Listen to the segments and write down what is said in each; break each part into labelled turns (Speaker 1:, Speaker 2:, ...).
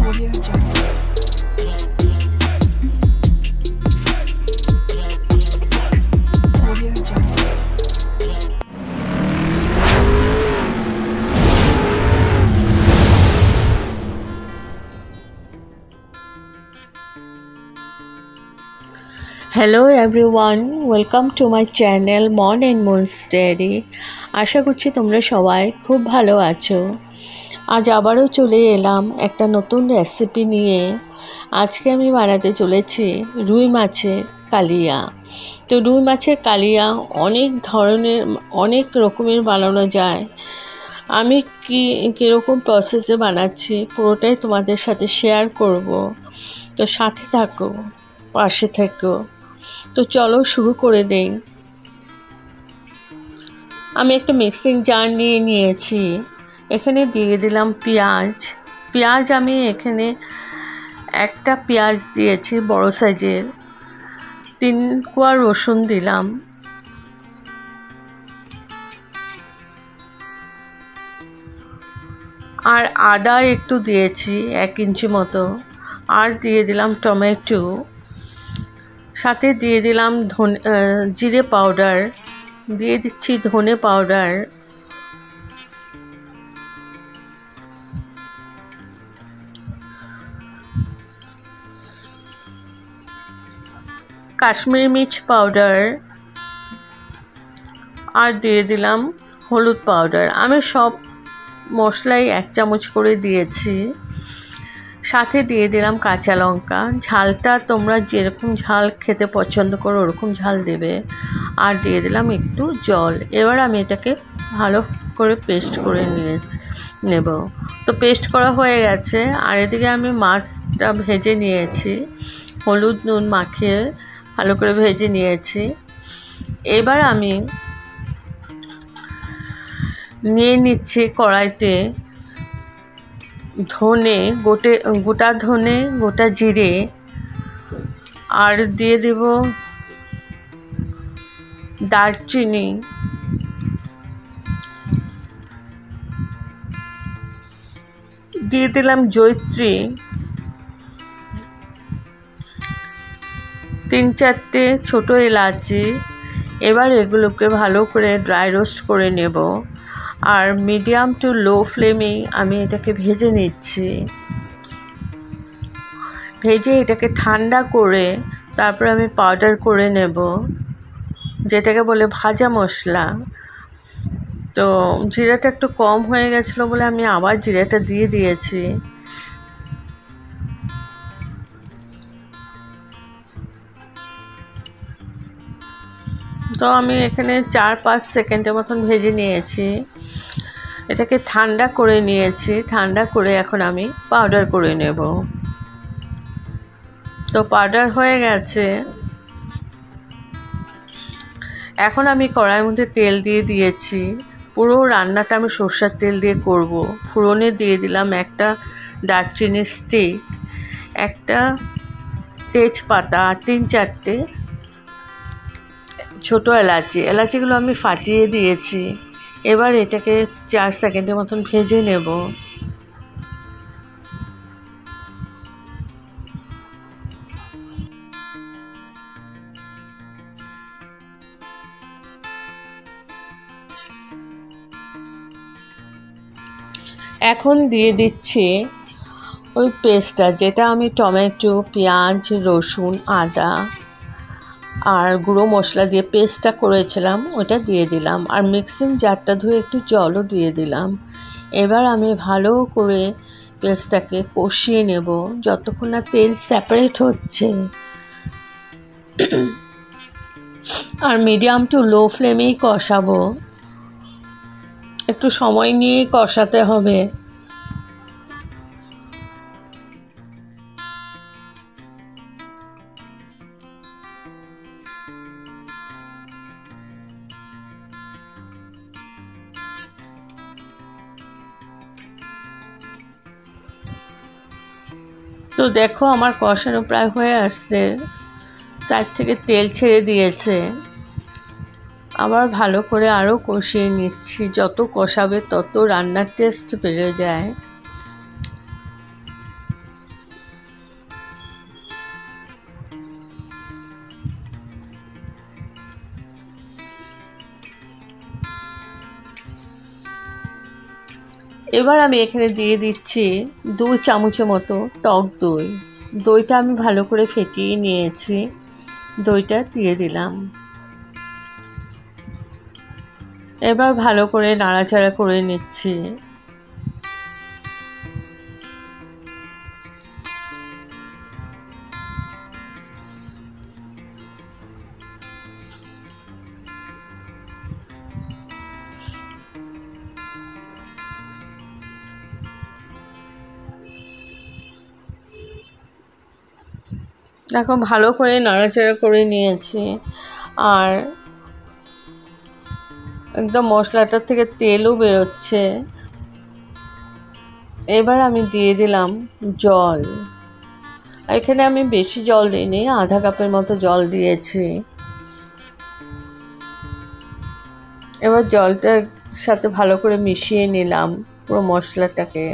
Speaker 1: Audio Jungle. Audio Jungle.
Speaker 2: Hello everyone, welcome to my channel মন and moons diary. আশা করছি তোমরা সবাই খুব ভালো আছো। আজ আবারও চলে এলাম একটা নতুন রেসিপি নিয়ে। আজকে আমি বানাতে চলেছি রুই মাছের কালিয়া। তো রুই মাছের কালিয়া অনেক রকমের বানানো যায়। আমি কীরকম প্রসেসে বানাচ্ছি পুরোটাই তোমাদের সাথে শেয়ার করব। তো সাথে থাকো, পাশে থেকো। তো চলো শুরু করে দেই। আমি একটা মিক্সিং জার নিয়েছি। এখানে দিয়ে দিলাম পেঁয়াজ। আমি এখানে একটা পেঁয়াজ দিয়েছি বড় সাইজের। 3 কোয়া রসুন দিলাম। আর আদা একটু দিয়েছি 1 ইঞ্চি মতো। আর দিয়ে দিলাম টমেটো। সাথে দিয়ে দিলাম জিরে পাউডার, দিয়ে দিচ্ছি ধনে পাউডার, কাশ্মীরি মির্চ পাউডার, আর দিয়ে দিলাম হলুদ পাউডার। আমি সব মশলাই 1 চামচ করে দিয়েছি। সাথে দিয়ে দিলাম কাঁচা লঙ্কা। ঝালটা তোমরা যেরকম ঝাল খেতে পছন্দ করো ওরকম ঝাল দেবে। আর দিয়ে দিলাম একটু জল। এবার আমি এটাকে ভালো করে পেস্ট করে নেব। তো পেস্ট করা হয়ে গেছে। আর এদিকে আমি মাছটা ভেজে নিয়েছি, হলুদ নুন মাখিয়ে ভালো করে ভেজে নিয়েছি। এবার আমি নিয়ে নিচ্ছি কড়াইতে গোটা ধনে, গোটা জিরে, আর দিয়ে দেব দারচিনি, দিয়ে দিলাম জয়িত্রী, 3-4টে ছোট এলাচি। এবার এগুলোকে ভালো করে ড্রাই রোস্ট করে নেব। আর মিডিয়াম টু লো ফ্লেমে আমি এটাকে ভেজে নিচ্ছি। ভেজে এটাকে ঠান্ডা করে তারপর আমি পাউডার করে নেব, যেটাকে বলে ভাজা মশলা। তো জিরাটা একটু কম হয়ে গেছিলো বলে আমি আবার জিরাটা দিয়ে দিয়েছি। তো আমি এখানে 4-5 সেকেন্ডের মতন ভেজে নিয়েছি। এটাকে ঠান্ডা করে নিয়েছি। ঠান্ডা করে এখন আমি পাউডার করে নেব। তো পাউডার হয়ে গেছে। এখন আমি কড়াইয়ের মধ্যে তেল দিয়ে দিয়েছি। পুরো রান্নাটা আমি সরষের তেল দিয়ে করব। ফোড়নে দিয়ে দিলাম একটা দারচিনির স্টিক, একটা তেজপাতা, 3-4টে ছোটো এলাচিগুলো আমি ফাটিয়ে দিয়েছি। এবার এটাকে 4 সেকেন্ডের মতন ভেজে নেব। এখন দিয়ে দিচ্ছি ওই পেস্টটা, যেটা আমি টমেটো, পেঁয়াজ, রসুন, আদা আর গুঁড়ো মশলা দিয়ে পেস্টটা করেছিলাম, ওটা দিয়ে দিলাম। আর মিক্সিং জারটা ধুয়ে একটু জলও দিয়ে দিলাম। এবার আমি ভালো করে পেস্টটাকে কষিয়ে নেব যতক্ষণ না তেল সেপারেট হচ্ছে। আর মিডিয়াম টু লো ফ্লেমেই কষাবো। একটু সময় নিয়ে কষাতে হবে। তো দেখো আমার কষানো প্রায় হয়ে আসছে, সাইড থেকে তেল ছেড়ে দিয়েছে। আবার ভালো করে আরও কষিয়ে নিচ্ছি। যত কষাবে তত রান্নার টেস্ট বেড়ে যায়। এবার আমি এখানে দিয়ে দিচ্ছি 2 চামচের মতো টক দই। দইটা আমি ভালো করে ফেটিয়ে নিয়েছি, দইটা দিয়ে দিলাম। এবার ভালো করে নাড়াচাড়া করে নিচ্ছি। দেখো ভালো করে নাড়াচাড়া করে নিয়েছি, আর একদম মশলাটার থেকে তেলও বেরোচ্ছে। এবার আমি দিয়ে দিলাম জল। এখানে আমি বেশি জল দিইনি, আধা কাপের মতো জল দিয়েছি। এবার জলটার সাথে ভালো করে মিশিয়ে নিলাম পুরো মশলাটাকে।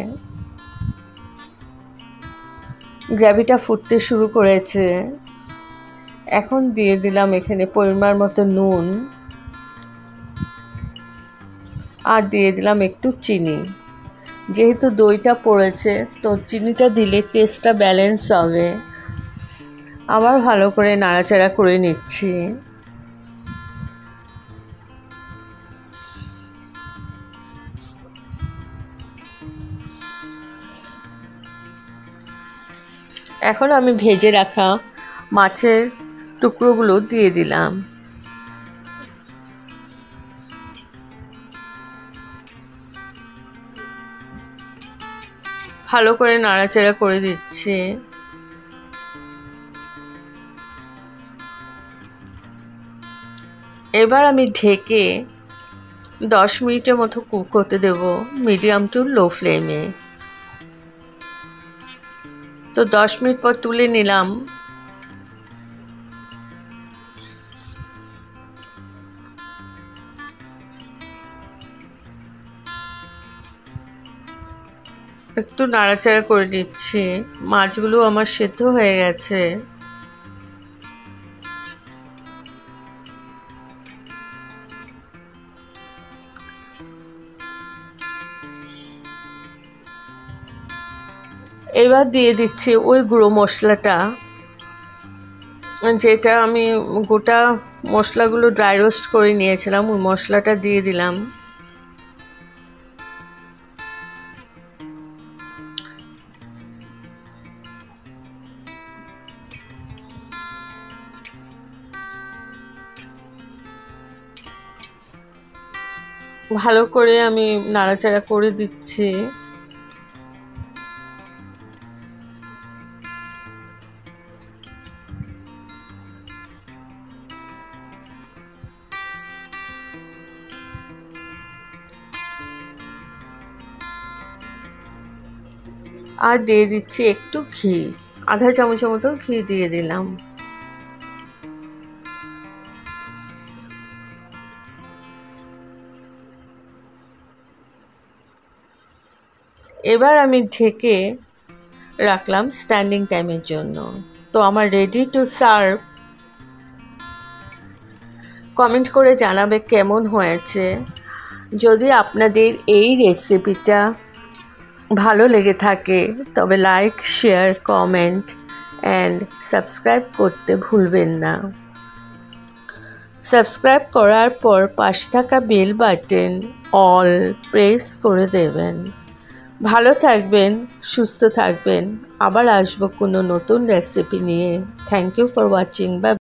Speaker 2: গ্রেভিটা ফুটতে শুরু করেছে। এখন দিয়ে দিলাম এখানে পরিমাণ মতো নুন, আর দিয়ে দিলাম একটু চিনি। যেহেতু দইটা পড়েছে তো চিনিটা দিলে টেস্টটা ব্যালেন্স হবে। আবার ভালো করে নাড়াচাড়া করে নিচ্ছি। এখন আমি ভেজে রাখা মাছের টুকরোগুলো দিয়ে দিলাম। ভালো করে নাড়াচাড়া করে দিচ্ছি। এবার আমি ঢেকে 10 মিনিটের মতো কুক করতে দেব মিডিয়াম টু লো ফ্লেমে। তো 10 মিনিট পর তুলে নিলাম। একটু নাড়াচাড়া করে দিচ্ছি। মাছগুলো আমার সেদ্ধ হয়ে গেছে। এবার দিয়ে দিচ্ছি ওই গুঁড়ো মশলাটা, যেটা আমি গোটা মশলাগুলো ড্রাই রোস্ট করে নিয়েছিলাম, ওই মশলাটা দিয়ে দিলাম। ভালো করে আমি নাড়াচাড়া করে দিচ্ছি। আর দিয়ে দিচ্ছি একটু ঘি, আধা চামচের মতো ঘি দিয়ে দিলাম। এবার আমি ঢেকে রাখলাম স্ট্যান্ডিং টাইমের জন্য। তো আমার রেডি টু সার্ভ। কমেন্ট করে জানাবে কেমন হয়েছে। যদি আপনাদের এই রেসিপিটা ভালো লেগে থাকে তবে like, share, comment and subscribe করতে ভুলবেন না। সাবস্ক্রাইব করার পর পাশে থাকা বেল বাটন অল প্রেস করে দেবেন। ভালো থাকবেন, সুস্থ থাকবেন। আবার আসবো কোনো নতুন রেসিপি নিয়ে। Thank you for watching. By.